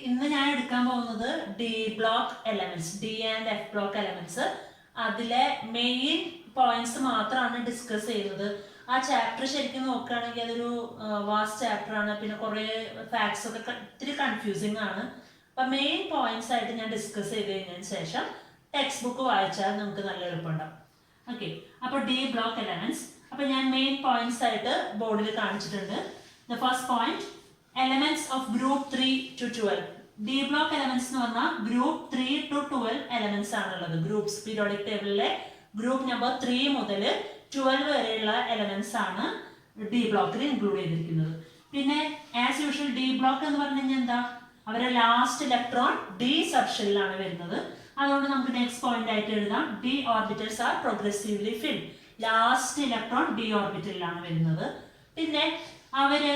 ഇന്ന് ഞാൻ എടുക്കാൻ പോകുന്നത് D block elements, D and F block elements. അതിലെ മെയിൻ പോയിന്റ്സ് മാത്രമാണ് ഡിസ്കസ് ചെയ്യുന്നത്. ആ ചാപ്റ്റർ ശരിക്കും നോക്കുകയാണെങ്കിൽ അതൊരു വാസ്റ്റ് ചാപ്റ്റർ ആണ്. പിന്നെ കുറേ ഫാക്ട്സ് ഒക്കെ ഇത്തിരി കൺഫ്യൂസിങ് ആണ്. അപ്പം മെയിൻ പോയിന്റ്സ് ആയിട്ട് ഞാൻ ഡിസ്കസ് ചെയ്ത് കഴിഞ്ഞതിന് ശേഷം ടെക്സ്റ്റ് ബുക്ക് വായിച്ചാൽ നമുക്ക് നല്ല എളുപ്പമുണ്ടാവും. ഓക്കെ, അപ്പോൾ ഡി ബ്ലോക്ക് എലമെന്റ്സ്. അപ്പോൾ ഞാൻ മെയിൻ പോയിന്റ്സ് ആയിട്ട് ബോർഡിൽ കാണിച്ചിട്ടുണ്ട്. The first point, elements of group 3 to 12. D block elements എന്ന് പറഞ്ഞാൽ group 3 to 12 elements ആണുള്ളത്. ഗ്രൂപ്പ്സ് പീരിയോഡിക് ടേബിളിലെ ഗ്രൂപ്പ് നമ്പർ 3 മുതൽ 12 വരെയുള്ള എലമെന്റ്സ് ആണ് ഡി ബ്ലോക്കിൽ ഇൻക്ലൂഡ് ചെയ്തിരിക്കുന്നത്. പിന്നെ ആസ് യൂഷ്വൽ ഡി ബ്ലോക്ക് എന്ന് പറഞ്ഞു കഴിഞ്ഞാൽ എന്താ, അവരെ ലാസ്റ്റ് ഇലക്ട്രോൺ ഡി സബ്ഷെല്ലിലാണ് വരുന്നത്. അതുകൊണ്ട് നമുക്ക് നെക്സ്റ്റ് പോയിന്റ് ആയിട്ട് എഴുതാം, D orbitals are progressively filled. Last electron D ഓർബിറ്റലിലാണ് വരുന്നത്. പിന്നെ അവര്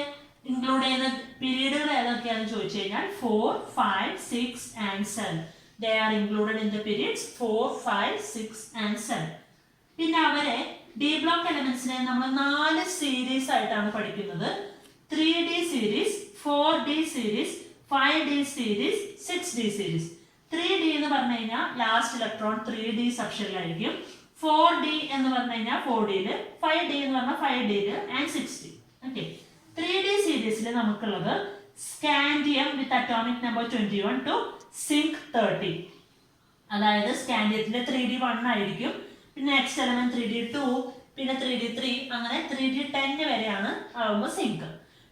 ഇൻക്ലൂഡ് ചെയ്യുന്ന പീരീഡുകൾ ഏതൊക്കെയാണെന്ന് ചോദിച്ചു കഴിഞ്ഞാൽ 4, 5, 6 and 7. They are included in the periods 4, 5, 6 and 7. പിന്നെ അവരെ ഡി ബ്ലോക്ക് എലമെന്റ്സിനെ നമ്മൾ 4 സീരീസ് ആയിട്ടാണ് പഠിക്കുന്നത്. 3D series, 4D series, 5D series, 6D series. 3D എന്ന് പറഞ്ഞു കഴിഞ്ഞാൽ ലാസ്റ്റ് ഇലക്ട്രോൺ 3D സബ്ഷെല്ലായിരിക്കും. 4D എന്ന് പറഞ്ഞു കഴിഞ്ഞാൽ 4Dയിൽ, 5D എന്ന് പറഞ്ഞാൽ 5Dയിൽ ആൻഡ് 6D. ഓക്കെ, 3D സീരീസിൽ നമുക്കുള്ളത് scandium with atomic number 21 to zinc 30. അതായത് സ്കാൻഡിയത്തിന്റെ 3D 1 ആയിരിക്കും. പിന്നെ നെക്സ്റ്റ് എലമെന്റ് 3D 2, പിന്നെ 3D 3, അങ്ങനെ 3D 10 വരെയാണ് ആകുമ്പോൾ സിങ്ക്.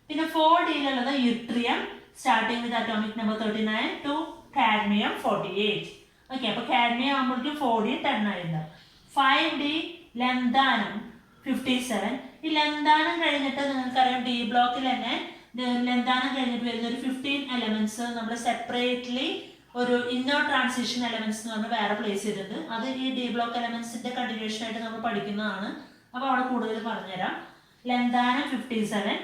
പിന്നെ 4Dയിലുള്ളത് yttrium starting with atomic number 39 to cadmium 48. Okay, അപ്പോൾ കാഡ്മിയം ആകുമ്പോഴേക്കും 4D 10 ആയിട്ടുണ്ടാവും. 5D ലന്താനം 57. ഈ ലന്താനം കഴിഞ്ഞിട്ട് നിങ്ങൾക്കറിയാം ഡി ബ്ലോക്കിൽ തന്നെ ലന്താനം കഴിഞ്ഞിട്ട് വരുന്ന ഒരു 15 എലമെന്റ്സ് നമ്മൾ സെപ്പറേറ്റ്ലി ഒരു ഇന്നർ ട്രാൻസിഷൻ എലമെന്റ്സ് എന്ന് പറഞ്ഞ് വേറെ പ്ലേസ് ചെയ്തിട്ടുണ്ട്. അത് ഈ ഡി ബ്ലോക്ക് എലമെന്റ്സിന്റെ കണ്ടിന്യൂഷൻ ആയിട്ട് നമ്മൾ പഠിക്കുന്നതാണ്. അപ്പോൾ അവിടെ കൂടുതൽ പറഞ്ഞുതരാം. Lanthanum 57,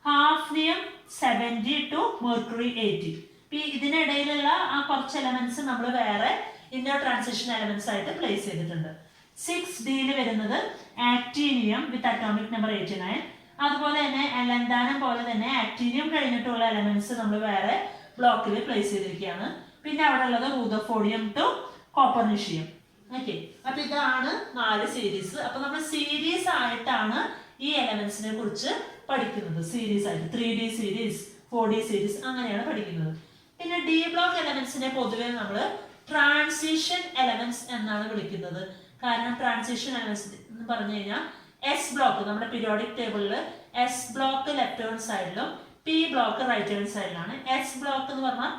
hafnium 70 to mercury 80. ഇതിനിടയിലുള്ള ആ കുറച്ച് എലമെന്റ്സ് നമ്മൾ വേറെ ഇന്നർ ട്രാൻസിഷൻ എലമെന്റ്സ് ആയിട്ട് പ്ലേസ് ചെയ്തിട്ടുണ്ട്. 6Dയിൽ വരുന്നത് ആക്ടീനിയം വിത്ത് അറ്റോമിക് നമ്പർ 89. അതുപോലെ തന്നെ ലന്താനം പോലെ തന്നെ ആക്ടീനിയം കഴിഞ്ഞിട്ടുള്ള എലമെന്റ്സ് നമ്മൾ വേറെ ബ്ലോക്കിൽ പ്ലേസ് ചെയ്തിരിക്കുകയാണ്. പിന്നെ അവിടെ ഉള്ളത് റൂദർഫോർഡിയം ടു കോപ്പർനിഷ്യം. ഓക്കെ, അപ്പൊ ഇതാണ് 4 സീരീസ്. അപ്പൊ നമ്മൾ സീരീസ് ആയിട്ടാണ് ഈ എലമെന്റ്സിനെ കുറിച്ച് പഠിക്കുന്നത്. സീരീസ് ആയിട്ട് 3D സീരീസ്, 4D സീരീസ് അങ്ങനെയാണ് പഠിക്കുന്നത്. പിന്നെ ഡി ബ്ലോക്ക് എലമെന്റ്സിനെ പൊതുവെ നമ്മൾ ട്രാൻസിഷൻ എലമെന്റ്സ് എന്നാണ് വിളിക്കുന്നത്. കാരണം ട്രാൻസിഷൻ എലമെന്റ്സ് എന്ന് പറഞ്ഞു കഴിഞ്ഞാൽ എസ് ബ്ലോക്ക് നമ്മുടെ പീരിയോഡിക് ടേബിളിൽ എസ് ബ്ലോക്ക് ലെഫ്റ്റ് ഹാൻഡ് സൈഡിലും പി ബ്ലോക്ക് റൈറ്റ് ഹാൻഡ് സൈഡിലാണ്. എസ് ബ്ലോക്ക് എന്ന് പറഞ്ഞാൽ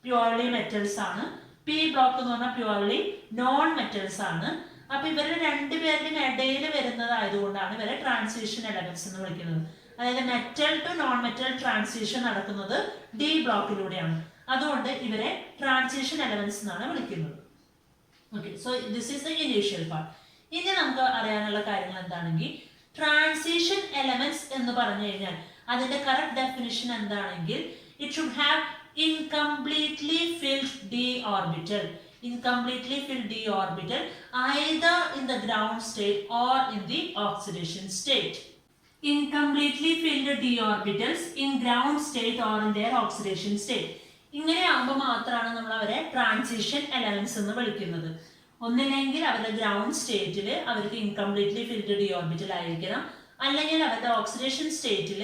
പ്യുവർലി മെറ്റൽസ് ആണ്. പി ബ്ലോക്ക് എന്ന് പറഞ്ഞാൽ പ്യുവർലി നോൺ മെറ്റൽസ് ആണ്. അപ്പൊ ഇവരുടെ രണ്ടുപേരുടെയും ഇടയിൽ വരുന്നതായതുകൊണ്ടാണ് ഇവരെ ട്രാൻസിഷൻ എലമെന്റ്സ് എന്ന് വിളിക്കുന്നത്. അതായത് metal to non metal transition നടക്കുന്നത് ഡി ബ്ലോക്കിലൂടെയാണ്. അതുകൊണ്ട് ഇവരെ ട്രാൻസിഷൻ എലമെന്റ്സ് എന്നാണ് വിളിക്കുന്നത്. Okay, so this is the initial part. ഇനി നമുക്ക് അറിയാനുള്ള കാര്യങ്ങൾ എന്താണെങ്കിൽ ട്രാൻസിഷൻ എലമെന്റ്സ് എന്ന് പറഞ്ഞു കഴിഞ്ഞാൽ അതിന്റെ കറക്റ്റ് ഡെഫിനിഷൻ എന്താണെങ്കിൽ it should have incompletely filled D orbital. Incompletely filled d orbital either in the ground state or in the oxidation state. Incompletely filled d orbitals in ground state or in their oxidation state. ഇങ്ങനെയാകുമ്പോൾ മാത്രമാണ് നമ്മൾ അവരെ transition elements എന്ന് വിളിക്കുന്നത്. ഒന്നില്ലെങ്കിൽ അവരുടെ ground സ്റ്റേറ്റിൽ അവർക്ക് incompletely filled D orbital ആയിരിക്കണം, അല്ലെങ്കിൽ അവരുടെ ഓക്സിഡേഷൻ സ്റ്റേറ്റിൽ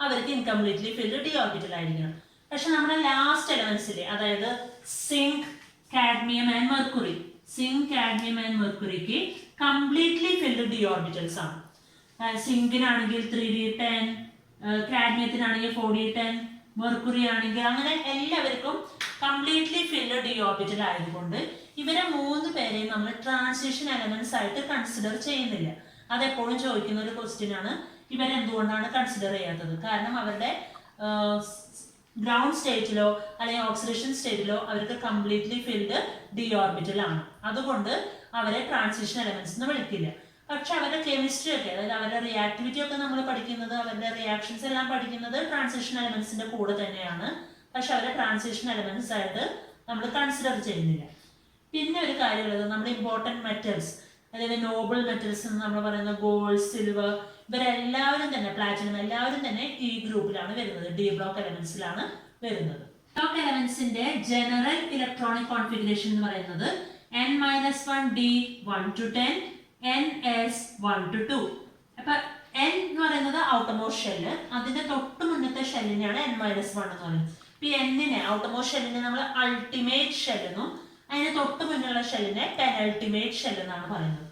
അവർക്ക് ഇൻകംപ്ലീറ്റ്ലി ഫിൽഡ് ഡി ഓർബിറ്റൽ ആയിരിക്കണം. പക്ഷെ നമ്മുടെ ലാസ്റ്റ് എലമെന്റ്സിൽ അതായത് zinc, cadmium and mercury, zinc, cadmium and മെർക്കുറിക്ക് കംപ്ലീറ്റ്ലി ഫിൽഡ് ഡി ഓർബിറ്റൽസ് ആണ്. സിങ്കിനാണെങ്കിൽ 3D 10, കാഡ്മിയത്തിനാണെങ്കിൽ 4D 10, മെർക്കുറി ആണെങ്കിൽ അങ്ങനെ എല്ലാവർക്കും കംപ്ലീറ്റ്ലി ഫിൽഡ് ഡി ഓർബിറ്റൽ ആയതുകൊണ്ട് ഇവരെ 3 പേരെയും നമ്മൾ ട്രാൻസിഷൻ എലമെന്റ്സ് ആയിട്ട് കൺസിഡർ ചെയ്യുന്നില്ല. അതെപ്പോഴും ചോദിക്കുന്ന ഒരു ക്വസ്റ്റ്യൻ ആണ്, ഇവരെന്തുകൊണ്ടാണ് കൺസിഡർ ചെയ്യാത്തത്? കാരണം അവരുടെ ഗ്രൗണ്ട് സ്റ്റേറ്റിലോ അല്ലെങ്കിൽ ഓക്സിഡേഷൻ സ്റ്റേറ്റിലോ അവർക്ക് കംപ്ലീറ്റ്ലി ഫിൽഡ് ഡി ഓർബിറ്റൽ ആണ്. അതുകൊണ്ട് അവരെ ട്രാൻസിഷൻ എലമെന്റ്സ് എന്ന് വിളിക്കില്ല. പക്ഷെ അവരുടെ കെമിസ്ട്രി ഒക്കെ, അതായത് അവരുടെ റിയാക്ടിവിറ്റി ഒക്കെ നമ്മൾ പഠിക്കുന്നത്, അവരുടെ റിയാക്ഷൻസ് എല്ലാം പഠിക്കുന്നത് ട്രാൻസിഷൻ എലമെന്റ്സിന്റെ കൂടെ തന്നെയാണ്. പക്ഷെ അവരെ ട്രാൻസിഷൻ എലമെന്റ്സ് ആയിട്ട് നമ്മൾ കൺസിഡർ ചെയ്യുന്നില്ല. പിന്നെ ഒരു കാര്യമുള്ളത്, നമ്മുടെ ഇമ്പോർട്ടൻറ്റ് മെറ്റൽസ്, അതായത് നോബിൾ മെറ്റൽസ് എന്ന് നമ്മൾ പറയുന്ന ഗോൾഡ്, സിൽവർ, ഇവരെല്ലാവരും തന്നെ, പ്ലാറ്റിനം എല്ലാവരും തന്നെ ഈ ഗ്രൂപ്പിലാണ് വരുന്നത്, ഡി ബ്ലോക്ക് എലമെന്റ്സിലാണ് വരുന്നത്. ബ്ലോക്ക് എലമെന്റ്സിന്റെ ജനറൽ ഇലക്ട്രോണിക് കോൺഫിഗറേഷൻ എന്ന് പറയുന്നത് n-1 d 1 to 10 ns 1 to 2. അപ്പൊ n എന്ന് പറയുന്നത് ഔട്ടർമോസ്റ്റ് ഷെല്ല്, അതിന്റെ തൊട്ട് മുന്നത്തെ ഷെല്ലിനെയാണ് n-1 എന്ന് പറയുന്നത്. ഇപ്പൊ എന്നിനെ ഔട്ടർമോസ്റ്റ് ഷെല്ലിനെ നമ്മൾ അൾട്ടിമേറ്റ് ഷെൽ എന്നും അതിന് തൊട്ട് മുന്നുള്ള ഷെല്ലിനെ പെനൾട്ടിമേറ്റ് ഷെൽ എന്നാണ് പറയുന്നത്.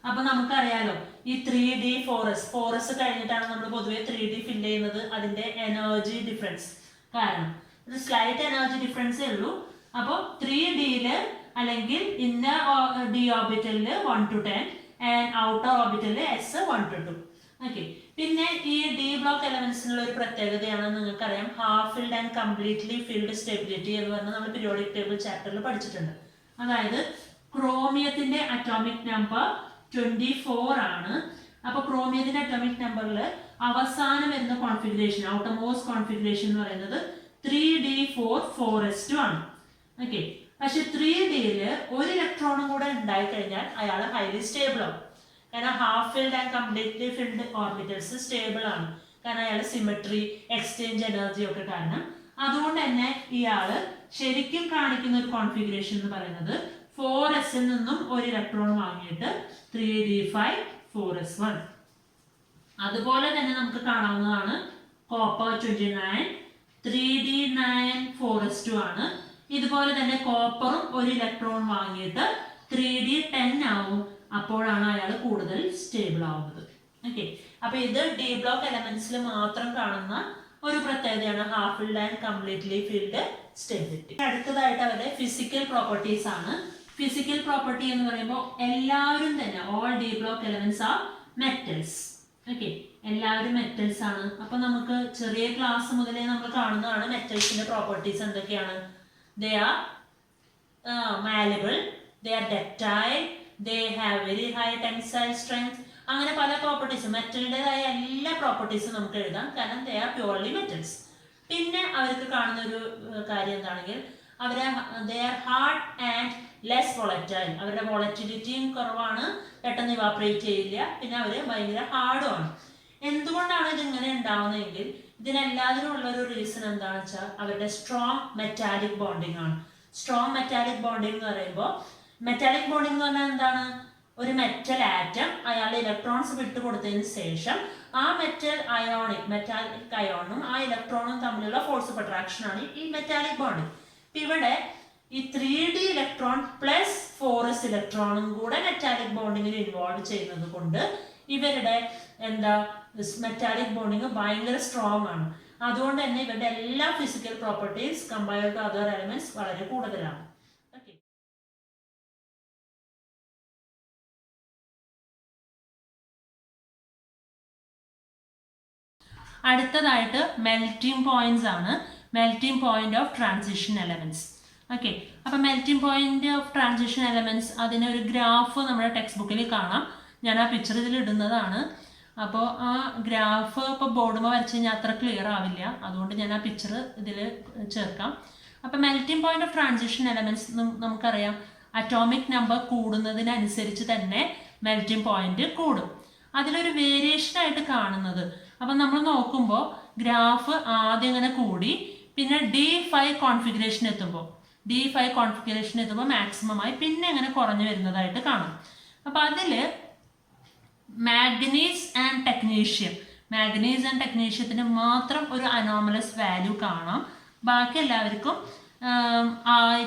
അപ്പൊ നമുക്കറിയാലോ ഈ 3D 4s കഴിഞ്ഞിട്ടാണ് നമ്മൾ പൊതുവെ 3D ഫിൽ ചെയ്യുന്നത്. അതിന്റെ എനർജി ഡിഫറൻസ് കാരണം ഒരു സ്ലൈറ്റ് എനർജി ഡിഫറൻസേ ഉള്ളൂ. അപ്പോൾ 3Dയില് അല്ലെങ്കിൽ ഇന്നർ d ഓർബിറ്റലില് 1 to 10 ആൻഡ് ഔട്ടർ ഓർബിറ്റലില് s 1 to 2. ഓക്കെ, പിന്നെ ഈ ഡി ബ്ലോക്ക് എലമെന്റ്സിനുള്ള ഒരു പ്രത്യേകതയാണ് നിങ്ങൾക്കറിയാം half filled and completely filled stability എന്ന് പറഞ്ഞാൽ നമ്മൾ പീരിയോഡിക് ടേബിൾ ചാപ്റ്ററിൽ പഠിച്ചിട്ടുണ്ട്. അതായത് ക്രോമിയത്തിന്റെ അറ്റോമിക് നമ്പർ 24 ആണ്. അപ്പൊ ക്രോമിയത്തിന്റെ അറ്റോമിക് നമ്പറിൽ അവസാനം വരുന്ന കോൺഫിഗറേഷൻ ഔട്ടർമോസ്റ്റ് കോൺഫിഗറേഷൻ എന്ന് പറയുന്നത് 3d4 4s2 ആണ്. ഓക്കെ, പക്ഷെ 3Dയില് ഒരു ഇലക്ട്രോണും കൂടെ ഉണ്ടായി കഴിഞ്ഞാൽ അയാൾ ഹൈലി സ്റ്റേബിൾ ആവും. കാരണം half filled and completely filled orbitals stable ആണ്, കാരണം അയാൾ സിമെട്രി എക്സ്ചേഞ്ച് എനർജി ഒക്കെ കാരണം. അതുകൊണ്ട് തന്നെ ഇയാള് ശരിക്കും കാണിക്കുന്ന ഒരു കോൺഫിഗറേഷൻ എന്ന് പറയുന്നത് 4sൽ നിന്നും ഒരു ഇലക്ട്രോൺ വാങ്ങിയിട്ട് 3d5 4s1. അതുപോലെ തന്നെ നമുക്ക് കാണാവുന്നതാണ് കോപ്പർ 29 3d9 4s2 ആണ്. ഇതുപോലെ തന്നെ കോപ്പറും ഒരു ഇലക്ട്രോൺ വാങ്ങിയിട്ട് 3d10 ആവും. അപ്പോഴാണ് അയാൾ കൂടുതൽ സ്റ്റേബിൾ ആവുന്നത്. ഓക്കെ, അപ്പൊ ഇത് ഡി ബ്ലോക്ക് എലമെന്റ്സിൽ മാത്രം കാണുന്ന ഒരു പ്രത്യേകതയാണ് half filled and completely filled stability. അടുത്തതായിട്ട് അവരുടെ ഫിസിക്കൽ പ്രോപ്പർട്ടീസ് ആണ്. ഫിസിക്കൽ പ്രോപ്പർട്ടി എന്ന് പറയുമ്പോൾ എല്ലാവരും തന്നെ all D block elements R metals. Okay, എല്ലാവരും മെറ്റൽസ് ആണ്. അപ്പൊ നമുക്ക് ചെറിയ ക്ലാസ് മുതലേ നമ്മൾ കാണുന്നതാണ് മെറ്റൽസിന്റെ പ്രോപ്പർട്ടീസ് എന്തൊക്കെയാണ്. They are malleable, they are ductile, they have very high tensile strength. അങ്ങനെ പല പ്രോപ്പർട്ടീസും മെറ്റലിൻ്റെതായ എല്ലാ പ്രോപ്പർട്ടീസും നമുക്ക് എഴുതാം, കാരണം ദേ ആർ പ്യുവർലി മെറ്റൽസ്. പിന്നെ അവർക്ക് കാണുന്ന ഒരു കാര്യം എന്താണെങ്കിൽ they are hard and less volatile. അവരുടെ വോളറ്റിലിറ്റിയും കുറവാണ്, പെട്ടെന്ന് ഇവാപ്പറേറ്റ് ചെയ്യില്ല. പിന്നെ അവർ ഭയങ്കര ഹാർഡുമാണ്. എന്തുകൊണ്ടാണ് ഇതിങ്ങനെ ഉണ്ടാവുന്നതെങ്കിൽ ഇതിനെല്ലാത്തിനും ഉള്ള ഒരു റീസൺ എന്താണെന്ന് വെച്ചാൽ അവരുടെ സ്ട്രോങ് മെറ്റാലിക് ബോണ്ടിങ് ആണ്. സ്ട്രോങ് മെറ്റാലിക് ബോണ്ടിങ് എന്ന് പറയുമ്പോൾ മെറ്റാലിക് ബോണ്ടിങ് എന്ന് പറഞ്ഞാൽ എന്താണ്, ഒരു മെറ്റൽ ആറ്റം അയാളുടെ ഇലക്ട്രോൺസ് വിട്ടുകൊടുത്തതിന് ശേഷം ആ മെറ്റാലിക് അയോണും ആ ഇലക്ട്രോണും തമ്മിലുള്ള ഫോഴ്സ് ഓഫ് അട്രാക്ഷൻ ആണ് ഈ മെറ്റാലിക് ബോണ്ടിങ്. ഇവിടെ ഈ 3D ഇലക്ട്രോൺ പ്ലസ് 4s ഇലക്ട്രോണും കൂടെ മെറ്റാലിക് ബോണ്ടിങ്ങിൽ ഇൻവോൾവ് ചെയ്യുന്നത് കൊണ്ട് ഇവരുടെ മെറ്റാലിക് ബോണ്ടിങ് ഭയങ്കര സ്ട്രോങ് ആണ്. അതുകൊണ്ട് തന്നെ ഇവരുടെ എല്ലാ physical properties compared to other elements വളരെ കൂടുതലാണ്. അടുത്തതായിട്ട് മെൽറ്റിംഗ് പോയിന്റ്സ് ആണ്. Melting point of transition elements. Okay, അപ്പൊ melting point of transition elements അതിനൊരു ഗ്രാഫ് നമ്മുടെ ടെക്സ്റ്റ് ബുക്കിൽ കാണാം. ഞാൻ ആ പിക്ചർ ഇതിൽ ഇടുന്നതാണ്. അപ്പോൾ ആ ഗ്രാഫ് ഇപ്പോൾ ബോർഡുമ്പോൾ വരച്ച് കഴിഞ്ഞാൽ അത്ര ക്ലിയർ ആവില്ല, അതുകൊണ്ട് ഞാൻ ആ പിക്ചർ ഇതിൽ ചേർക്കാം. അപ്പോൾ melting point of transition elements നമുക്കറിയാം അറ്റോമിക് നമ്പർ കൂടുന്നതിനനുസരിച്ച് തന്നെ മെൽറ്റിംഗ് പോയിന്റ് കൂടും. അതിലൊരു വേരിയേഷൻ ആയിട്ട് കാണുന്നത്, അപ്പം നമ്മൾ നോക്കുമ്പോൾ ഗ്രാഫ് ആദ്യം ഇങ്ങനെ കൂടി പിന്നെ D5 കോൺഫിഗറേഷൻ എത്തുമ്പോൾ മാക്സിമമായി പിന്നെ ഇങ്ങനെ കുറഞ്ഞു വരുന്നതായിട്ട് കാണാം. അപ്പം അതിൽ മാഗ്നീസ് ആൻഡ് ടെക്നീഷ്യത്തിന് മാത്രം ഒരു അനോമലസ് വാല്യൂ കാണാം. ബാക്കി എല്ലാവർക്കും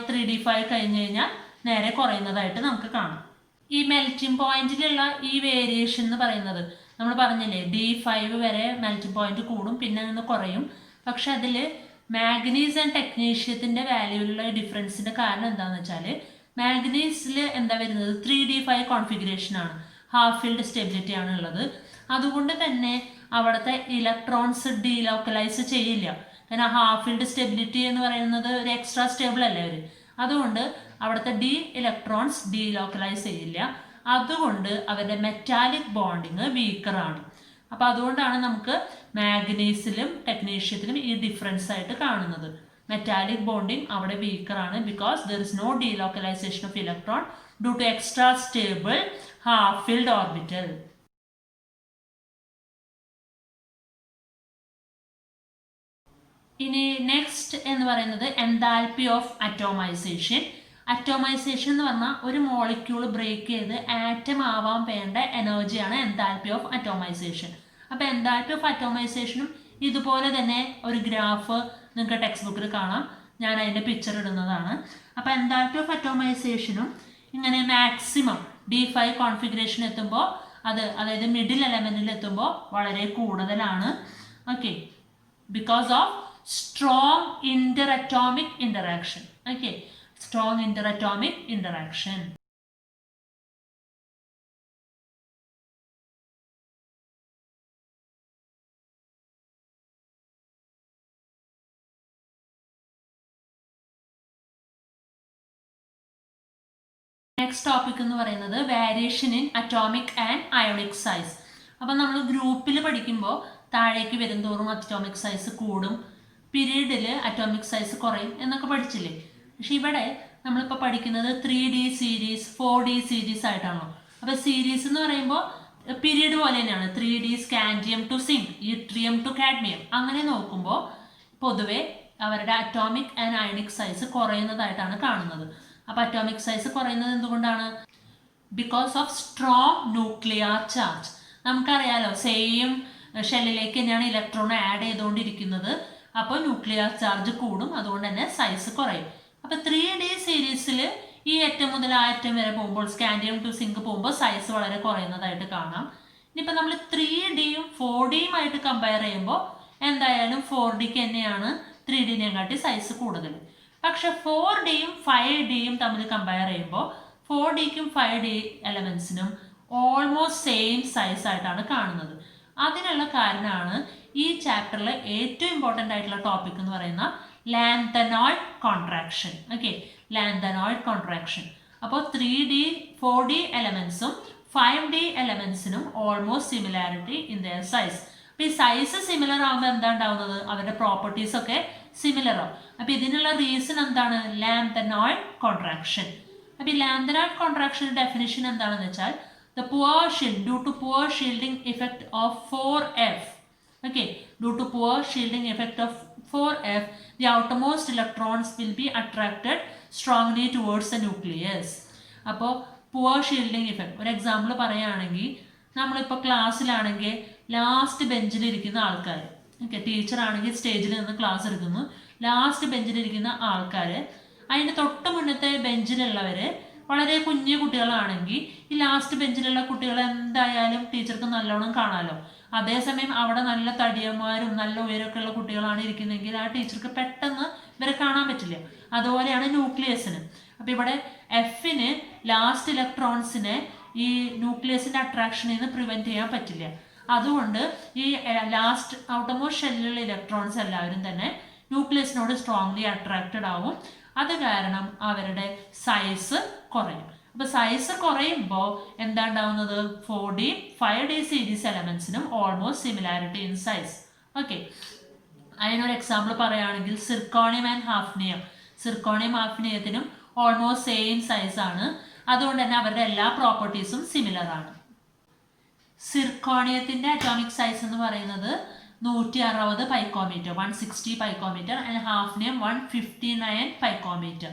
3D5 കഴിഞ്ഞ് കഴിഞ്ഞാൽ നേരെ കുറയുന്നതായിട്ട് നമുക്ക് കാണാം. ഈ മെൽറ്റിംഗ് പോയിന്റിലുള്ള ഈ വേരിയേഷൻ എന്ന് പറയുന്നത് നമ്മൾ പറഞ്ഞില്ലേ, D5 വരെ മെൽറ്റിംഗ് പോയിന്റ് കൂടും പിന്നെ നിന്ന് കുറയും. പക്ഷെ അതിൽ മാഗ്നീസ് ആൻഡ് ടെക്നീഷ്യത്തിൻ്റെ വാല്യൂവിലുള്ള ഡിഫറൻസിൻ്റെ കാരണം എന്താണെന്ന് വെച്ചാൽ മാഗ്നീസിൽ എന്താ വരുന്നത് 3D5 കോൺഫിഗറേഷൻ ആണ്, ഹാഫ് ഫീൽഡ് സ്റ്റെബിലിറ്റി ആണ് ഉള്ളത്. അതുകൊണ്ട് തന്നെ അവിടുത്തെ ഇലക്ട്രോൺസ് ഡീലോക്കലൈസ് ചെയ്യില്ല. കാരണം ഹാഫ് ഫീൽഡ് സ്റ്റെബിലിറ്റി എന്ന് പറയുന്നത് ഒരു എക്സ്ട്രാ സ്റ്റേബിൾ അല്ലേ അവർ. അതുകൊണ്ട് അവിടുത്തെ ഇലക്ട്രോൺസ് ഡീലോക്കലൈസ് ചെയ്യില്ല. അതുകൊണ്ട് അവരുടെ മെറ്റാലിക് ബോണ്ടിങ് വീക്കറാണ്. അപ്പോൾ അതുകൊണ്ടാണ് നമുക്ക് മാഗ്നീസിലും ടെക്നീഷ്യത്തിലും ഈ ഡിഫറൻസ് ആയിട്ട് കാണുന്നത്. മെറ്റാലിക് ബോണ്ടിങ് അവിടെ വീക്കറാണ് because there is no delocalisation of electron due to extra stable half filled orbital. ഇനി നെക്സ്റ്റ് എന്ന് പറയുന്നത് എൻതാൽപ്പി ഓഫ് അറ്റോമൈസേഷൻ. അറ്റോമൈസേഷൻ എന്ന് പറഞ്ഞാൽ ഒരു മോളിക്യൂൾ ബ്രേക്ക് ചെയ്ത് ആറ്റം ആവാൻ വേണ്ട എനർജിയാണ് എൻതാൽപ്പി ഓഫ് അറ്റോമൈസേഷൻ. അപ്പോൾ എൻതാൽപ്പി ഓഫ് അറ്റോമൈസേഷനും ഇതുപോലെ തന്നെ ഒരു ഗ്രാഫ് നിങ്ങൾക്ക് ടെക്സ്റ്റ് ബുക്കിൽ കാണാം. ഞാൻ അതിൻ്റെ പിക്ചർ ഇടുന്നതാണ്. അപ്പോൾ എൻതാൽപ്പി ഓഫ് അറ്റോമൈസേഷനും ഇങ്ങനെ മാക്സിമം D5 കോൺഫിഗറേഷൻ എത്തുമ്പോൾ അതായത് മിഡിൽ എലമെൻറ്റിൽ എത്തുമ്പോൾ വളരെ കൂടുതലാണ്. Okay, because of strong interatomic interaction. Okay, strong interatomic interaction. Next topic എന്ന് പറയുന്നത് variation in atomic and ionic size. അപ്പം നമ്മൾ ഗ്രൂപ്പിൽ പഠിക്കുമ്പോൾ താഴേക്ക് വരുംതോറും അറ്റോമിക് സൈസ് കൂടും, പീരീഡിൽ അറ്റോമിക് സൈസ് കുറയും എന്നൊക്കെ പഠിച്ചില്ലേ. പക്ഷെ ഇവിടെ നമ്മളിപ്പോൾ പഠിക്കുന്നത് 3D സീരീസ് 4D സീരീസ് ആയിട്ടാണോ. അപ്പോൾ സീരീസ് എന്ന് പറയുമ്പോൾ പീരീഡ് പോലെ തന്നെയാണ്. 3D scandium to zinc, yttrium to cadmium, അങ്ങനെ നോക്കുമ്പോൾ പൊതുവെ അവരുടെ അറ്റോമിക് ആൻഡ് അയണിക് സൈസ് കുറയുന്നതായിട്ടാണ് കാണുന്നത്. അപ്പോൾ അറ്റോമിക് സൈസ് കുറയുന്നത് എന്തുകൊണ്ടാണ്? Because of strong nuclear charge. നമുക്കറിയാലോ, സെയിം ഷെല്ലിലേക്ക് തന്നെയാണ് ഇലക്ട്രോൺ ആഡ് ചെയ്തുകൊണ്ടിരിക്കുന്നത്. അപ്പോൾ ന്യൂക്ലിയർ ചാർജ് കൂടും, അതുകൊണ്ട് തന്നെ സൈസ് കുറയും. അപ്പോൾ 3D സീരീസിൽ ഈ അറ്റം മുതൽ ആ അറ്റം വരെ പോകുമ്പോൾ, സ്കാൻഡിയം ടു സിങ്ക് പോകുമ്പോൾ സൈസ് വളരെ കുറയുന്നതായിട്ട് കാണാം. ഇനിയിപ്പോൾ നമ്മൾ 3Dയും 4Dയും ആയിട്ട് കമ്പയർ ചെയ്യുമ്പോൾ എന്തായാലും 4Dക്ക് തന്നെയാണ് 3Dനെയും കാട്ടി സൈസ് കൂടുതൽ. പക്ഷെ 4Dയും 5Dയും തമ്മിൽ കമ്പയർ ചെയ്യുമ്പോൾ 4Dക്കും 5D എലമെൻസിനും ഓൾമോസ്റ്റ് സെയിം സൈസ് ആയിട്ടാണ് കാണുന്നത്. അതിനുള്ള കാരണമാണ് ഈ ചാപ്റ്ററിൽ ഏറ്റവും ഇമ്പോർട്ടൻ്റ് ആയിട്ടുള്ള ടോപ്പിക് എന്ന് പറയുന്ന lanthanoid contraction. Okay, lanthanoid contraction. അപ്പോൾ 3D 4D എലമെൻസും 5D എലമെൻസിനും almost similarity in their size. അപ്പോൾ ഈ സൈസ് സിമിലർ ആകുമ്പോൾ എന്താ ഉണ്ടാവുന്നത്? അവരുടെ പ്രോപ്പർട്ടീസ് ഒക്കെ സിമിലർ ആവും. അപ്പോൾ ഇതിനുള്ള റീസൺ എന്താണ്? Lanthanoid contraction. അപ്പോൾ ഈ ലാന്തനോയിഡ് കോൺട്രാക്ഷൻ്റെ ഡെഫിനിഷൻ എന്താണെന്ന് വെച്ചാൽ the poor shield due to poor shielding effect of 4F. Okay, due to poor shielding effect of 4F, the outermost electrons will be attracted strongly towards the nucleus. അപ്പോൾ poor shielding effect ഒരു example പറയുകയാണെങ്കിൽ, നമ്മളിപ്പോൾ ക്ലാസ്സിലാണെങ്കിൽ last ബെഞ്ചിലിരിക്കുന്ന ആൾക്കാർ, okay, ടീച്ചറാണെങ്കിൽ സ്റ്റേജിൽ നിന്ന് class എടുക്കുന്നു, last ബെഞ്ചിലിരിക്കുന്ന ആൾക്കാർ, അതിൻ്റെ തൊട്ട് മുന്നത്തെ ബെഞ്ചിലുള്ളവർ വളരെ കുഞ്ഞു കുട്ടികളാണെങ്കിൽ ഈ ലാസ്റ്റ് ബെഞ്ചിലുള്ള കുട്ടികൾ എന്തായാലും ടീച്ചർക്ക് നല്ലോണം കാണാമല്ലോ. അതേസമയം അവിടെ നല്ല തടിയന്മാരും നല്ല ഉയരമൊക്കെ ഉള്ള കുട്ടികളാണ് ഇരിക്കുന്നതെങ്കിൽ ആ ടീച്ചർക്ക് പെട്ടെന്ന് ഇവരെ കാണാൻ പറ്റില്ല. അതുപോലെയാണ് ന്യൂക്ലിയസിന്. അപ്പോൾ ഇവിടെ എഫിന് ലാസ്റ്റ് ഇലക്ട്രോൺസിനെ ഈ ന്യൂക്ലിയസിൻ്റെ അട്രാക്ഷനിൽ നിന്ന് പ്രിവെൻറ്റ് ചെയ്യാൻ പറ്റില്ല. അതുകൊണ്ട് ഈ ലാസ്റ്റ് ഔട്ടർമോസ്റ്റ് ഷെല്ലിലുള്ള ഇലക്ട്രോൺസ് എല്ലാവരും തന്നെ ന്യൂക്ലിയസിനോട് സ്ട്രോങ്ലി അട്രാക്റ്റഡ് ആവും. അത് കാരണം അവരുടെ സൈസ് കുറയും. അപ്പോൾ സൈസ് കുറയുമ്പോൾ എന്താ ഉണ്ടാവുന്നത്? 4D 5D സീരീസ് എലമെൻസിനും almost similarity in size. Okay, അതിനൊരു എക്സാമ്പിൾ പറയുകയാണെങ്കിൽ സിർക്കോണിയം ആൻഡ് ഹാഫ്നിയം. സിർക്കോണിയം ഹാഫ്നിയത്തിനും ഓൾമോസ്റ്റ് സെയിം സൈസ് ആണ്. അതുകൊണ്ട് തന്നെ അവരുടെ എല്ലാ പ്രോപ്പർട്ടീസും സിമിലർ ആണ്. സിർക്കോണിയത്തിൻ്റെ അറ്റോമിക് സൈസ് എന്ന് പറയുന്നത് 160 picometre, 160 picometre, and hafnium 159 picometre.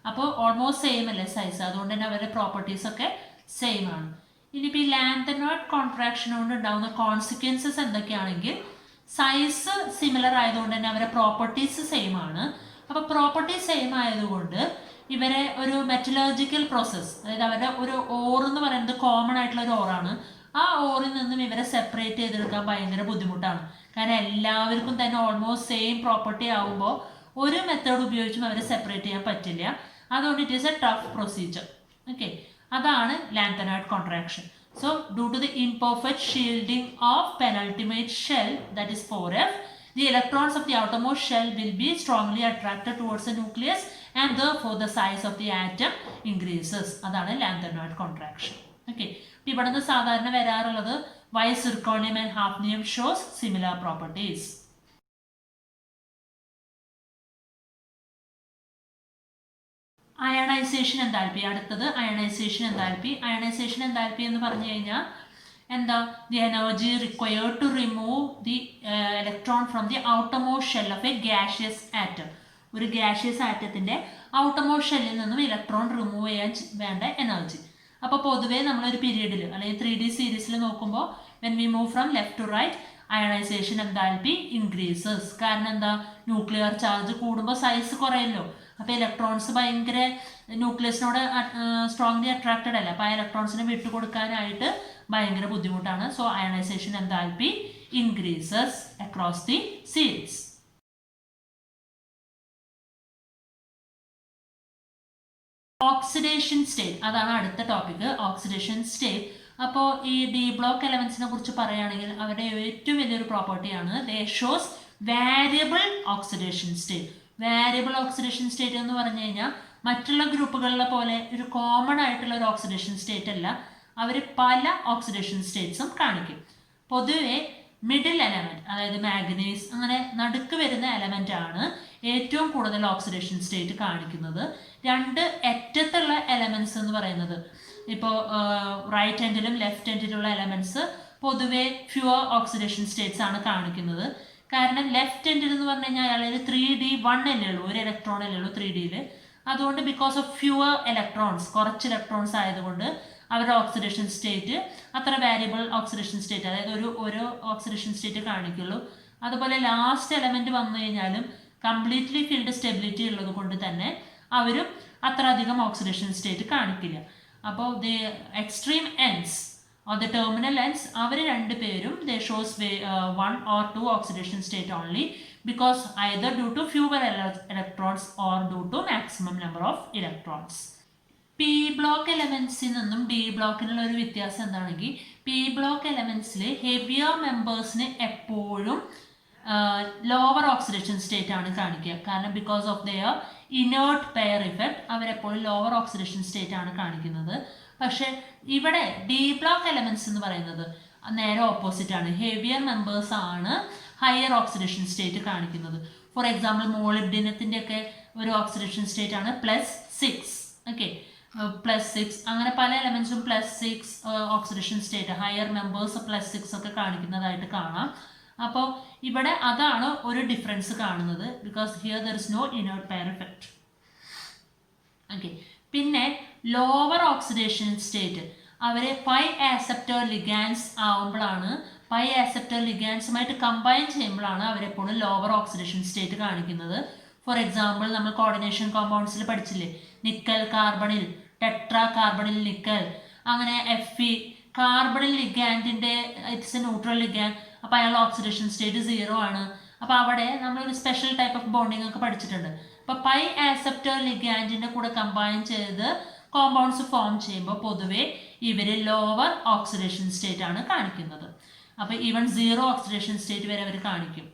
അപ്പോൾ ഓൾമോസ്റ്റ് സെയിം അല്ലേ സൈസ്, അതുകൊണ്ട് തന്നെ അവരുടെ പ്രോപ്പർട്ടീസ് ഒക്കെ സെയിം ആണ്. ഇനിയിപ്പോൾ ഈ ലാന്തനോയിഡ് കോൺട്രാക്ഷൻ കൊണ്ട് ഉണ്ടാകുന്ന കോൺസിക്വൻസസ് എന്തൊക്കെയാണെങ്കിൽ, സൈസ് സിമിലർ ആയതുകൊണ്ട് തന്നെ അവരുടെ പ്രോപ്പർട്ടീസ് സെയിം ആണ്. അപ്പോൾ പ്രോപ്പർട്ടീസ് സെയിം ആയതുകൊണ്ട് ഇവരെ ഒരു മെറ്റലർജിക്കൽ പ്രോസസ്സ്, അതായത് അവരുടെ ഒരു ഓർ എന്ന് പറയുന്നത് കോമൺ ആയിട്ടുള്ള ഒരു ഓറാണ്. ആ ഓറിൽ നിന്നും ഇവരെ സെപ്പറേറ്റ് ചെയ്തെടുക്കാൻ ഭയങ്കര ബുദ്ധിമുട്ടാണ്. കാരണം എല്ലാവർക്കും തന്നെ ഓൾമോസ്റ്റ് സെയിം പ്രോപ്പർട്ടി ആകുമ്പോൾ ഒരു മെത്തേഡ് ഉപയോഗിച്ചും അവരെ സെപ്പറേറ്റ് ചെയ്യാൻ പറ്റില്ല. അതുകൊണ്ട് it is a tough procedure. Okay, അതാണ് lanthanoid contraction. So due to the imperfect shielding of penultimate shell, that is 4F, the electrons of the outermost shell will be strongly attracted towards the nucleus and therefore the size of the atom increases. അതാണ് lanthanoid contraction. Okay, ഇവിടെ നിന്ന് സാധാരണ വരാറുള്ളത് why zirconium and hafnium shows similar properties. Ionisation enthalpy. അടുത്തത് ionisation enthalpy. Ionisation enthalpy എന്ന് പറഞ്ഞു കഴിഞ്ഞാൽ എന്താ the energy required to remove the electron from the outermost shell of a gaseous atom. ഒരു ഗ്യാഷ്യസ് ആറ്റത്തിന്റെ ഔട്ടർമോസ്റ്റ് ഷെല്ലിൽ നിന്നും ഇലക്ട്രോൺ റിമൂവ് ചെയ്യാൻ വേണ്ട എനർജി. അപ്പോൾ പൊതുവേ നമ്മളൊരു പീരീഡിൽ അല്ലെങ്കിൽ 3D സീരീസിൽ നോക്കുമ്പോൾ when we move from left to right ionisation enthalpy increases. കാരണം എന്താ, ന്യൂക്ലിയർ ചാർജ് കൂടുമ്പോൾ സൈസ് കുറയല്ലോ. അപ്പോൾ ഇലക്ട്രോൺസ് ഭയങ്കര ന്യൂക്ലിയസിനോട് സ്ട്രോങ്ലി അട്രാക്റ്റഡ് അല്ല. അപ്പോൾ ആ ഇലക്ട്രോൺസിനെ വിട്ടുകൊടുക്കാനായിട്ട് ഭയങ്കര ബുദ്ധിമുട്ടാണ്. So ionisation enthalpy increases across the series. Oxidation state, അതാണ് അടുത്ത ടോപ്പിക്, ഓക്സിഡേഷൻ സ്റ്റേറ്റ്. അപ്പോൾ ഈ ഡി ബ്ലോക്ക് എലമെന്റ്സിനെ കുറിച്ച് പറയുകയാണെങ്കിൽ അവരുടെ ഏറ്റവും വലിയൊരു പ്രോപ്പർട്ടിയാണ് they shows variable oxidation state. Variable oxidation state എന്ന് പറഞ്ഞു കഴിഞ്ഞാൽ മറ്റുള്ള ഗ്രൂപ്പുകളിലെ പോലെ ഒരു കോമൺ ആയിട്ടുള്ള ഒരു ഓക്സിഡേഷൻ സ്റ്റേറ്റ് അല്ല. അവർ പല ഓക്സിഡേഷൻ സ്റ്റേറ്റ്സും കാണിക്കും. പൊതുവെ മിഡിൽ എലമെന്റ്, അതായത് മാഗ്നീസ്, അങ്ങനെ നടുക്ക് വരുന്ന എലമെന്റ് ആണ് ഏറ്റവും കൂടുതൽ ഓക്സിഡേഷൻ സ്റ്റേറ്റ് കാണിക്കുന്നത്. രണ്ട് അറ്റത്തുള്ള എലമെന്റ്സ് എന്ന് പറയുന്നത്, ഇപ്പോൾ റൈറ്റ് എൻഡിലും ലെഫ്റ്റ് എൻഡിലുള്ള എലമെന്റ്സ് പൊതുവെ ഫ്യൂവർ ഓക്സിഡേഷൻ സ്റ്റേറ്റ്സ് ആണ് കാണിക്കുന്നത്. കാരണം ലെഫ്റ്റ് എൻഡിൽ എന്ന് പറഞ്ഞു കഴിഞ്ഞാൽ അതായത് 3D 1 അല്ലേ ഉള്ളൂ, ഒരു ഇലക്ട്രോൺ അല്ലേ ഉള്ളൂ 3Dയിൽ. അതുകൊണ്ട് ബിക്കോസ് ഓഫ് ഫ്യൂവർ ഇലക്ട്രോൺസ്, കുറച്ച് ഇലക്ട്രോൺസ് ആയതുകൊണ്ട് അവരുടെ ഓക്സിഡേഷൻ സ്റ്റേറ്റ് അത്ര വാരിയബിൾ ഓക്സിഡേഷൻ സ്റ്റേറ്റ്, അതായത് ഓരോ ഓക്സിഡേഷൻ സ്റ്റേറ്റ് കാണിക്കുള്ളൂ. അതുപോലെ ലാസ്റ്റ് എലമെന്റ് വന്നു കഴിഞ്ഞാലും കംപ്ലീറ്റ്ലി ഫീൽഡ് സ്റ്റെബിലിറ്റി ഉള്ളത് കൊണ്ട് തന്നെ അവരും അത്ര അധികം ഓക്സിഡേഷൻ സ്റ്റേറ്റ് കാണിക്കില്ല. അപ്പോൾ the extreme ends or the terminal ends അവർ രണ്ടുപേരും they shows 1 or 2 oxidation state only, because either due to fewer electrons or due to maximum number of electrons. P block എലമെന്റ്സിൽ നിന്നും ഡി ബ്ലോക്കിനുള്ള ഒരു വ്യത്യാസം എന്താണെങ്കിൽ, പി ബ്ലോക്ക് എലമെന്റ്സിൽ heavier മെമ്പേഴ്സിന് എപ്പോഴും ലോവർ ഓക്സിഡേഷൻ സ്റ്റേറ്റ് ആണ് കാണിക്കുക. കാരണം because of their inert pair effect അവരെപ്പോഴും ലോവർ ഓക്സിഡേഷൻ സ്റ്റേറ്റ് ആണ് കാണിക്കുന്നത്. പക്ഷെ ഇവിടെ ഡി ബ്ലോക്ക് എലമെന്റ്സ് എന്ന് പറയുന്നത് നേരെ ഓപ്പോസിറ്റ് ആണ്. ഹെവിയർ മെമ്പേഴ്സ് ആണ് ഹയർ ഓക്സിഡേഷൻ സ്റ്റേറ്റ് കാണിക്കുന്നത്. ഫോർ എക്സാമ്പിൾ മോളിബ്ഡിനത്തിൻ്റെ ഒക്കെ ഒരു ഓക്സിഡേഷൻ സ്റ്റേറ്റ് ആണ് +6. ഓക്കെ, +6 അങ്ങനെ പല എലമെന്റ്സും +6 ഓക്സിഡേഷൻ സ്റ്റേറ്റ്, ഹയർ മെമ്പേഴ്സ് +6 ഒക്കെ കാണിക്കുന്നതായിട്ട് കാണാം. അപ്പോൾ ഇവിടെ അതാണ് ഒരു ഡിഫറൻസ് കാണുന്നത്, because here there is no inert pair effect. Okay, പിന്നെ ലോവർ ഓക്സിഡേഷൻ സ്റ്റേറ്റ് അവരെ പൈ ആക്സെപ്റ്റർ ലിഗാൻസ് ആവുമ്പോഴാണ്, പൈ ആക്സെപ്റ്റർ ലിഗാൻസുമായിട്ട് കമ്പൈൻ ചെയ്യുമ്പോഴാണ് അവരെപ്പോഴും ലോവർ ഓക്സിഡേഷൻ സ്റ്റേറ്റ് കാണിക്കുന്നത്. ഫോർ എക്സാമ്പിൾ നമ്മൾ കോർഡിനേഷൻ കോമ്പൗണ്ട്സിൽ പഠിച്ചില്ലേ, nickel carbonyl, tetra carbonyl nickel, അങ്ങനെ Fe കാർബണിൽ ലിഗാൻഡിൻ്റെ ഇറ്റ്സ് എ ന്യൂട്രൽ ലിഗാൻഡ്, അപ്പോൾ അയാളുടെ ഓക്സിഡേഷൻ സ്റ്റേറ്റ് 0 ആണ്. അപ്പോൾ അവിടെ നമ്മളൊരു സ്പെഷ്യൽ ടൈപ്പ് ഓഫ് ബോണ്ടിങ് ഒക്കെ പഠിച്ചിട്ടുണ്ട്. അപ്പോൾ പൈ ആക്സെപ്റ്റർ ലിഗാൻഡിൻ്റെ കൂടെ കമ്പൈൻ ചെയ്ത് കോമ്പൗണ്ട്സ് ഫോം ചെയ്യുമ്പോൾ പൊതുവെ ഇവർ ലോവർ ഓക്സിഡേഷൻ സ്റ്റേറ്റ് ആണ് കാണിക്കുന്നത്. അപ്പോൾ ഈവൻ 0 ഓക്സിഡേഷൻ സ്റ്റേറ്റ് വരെ അവർ കാണിക്കും.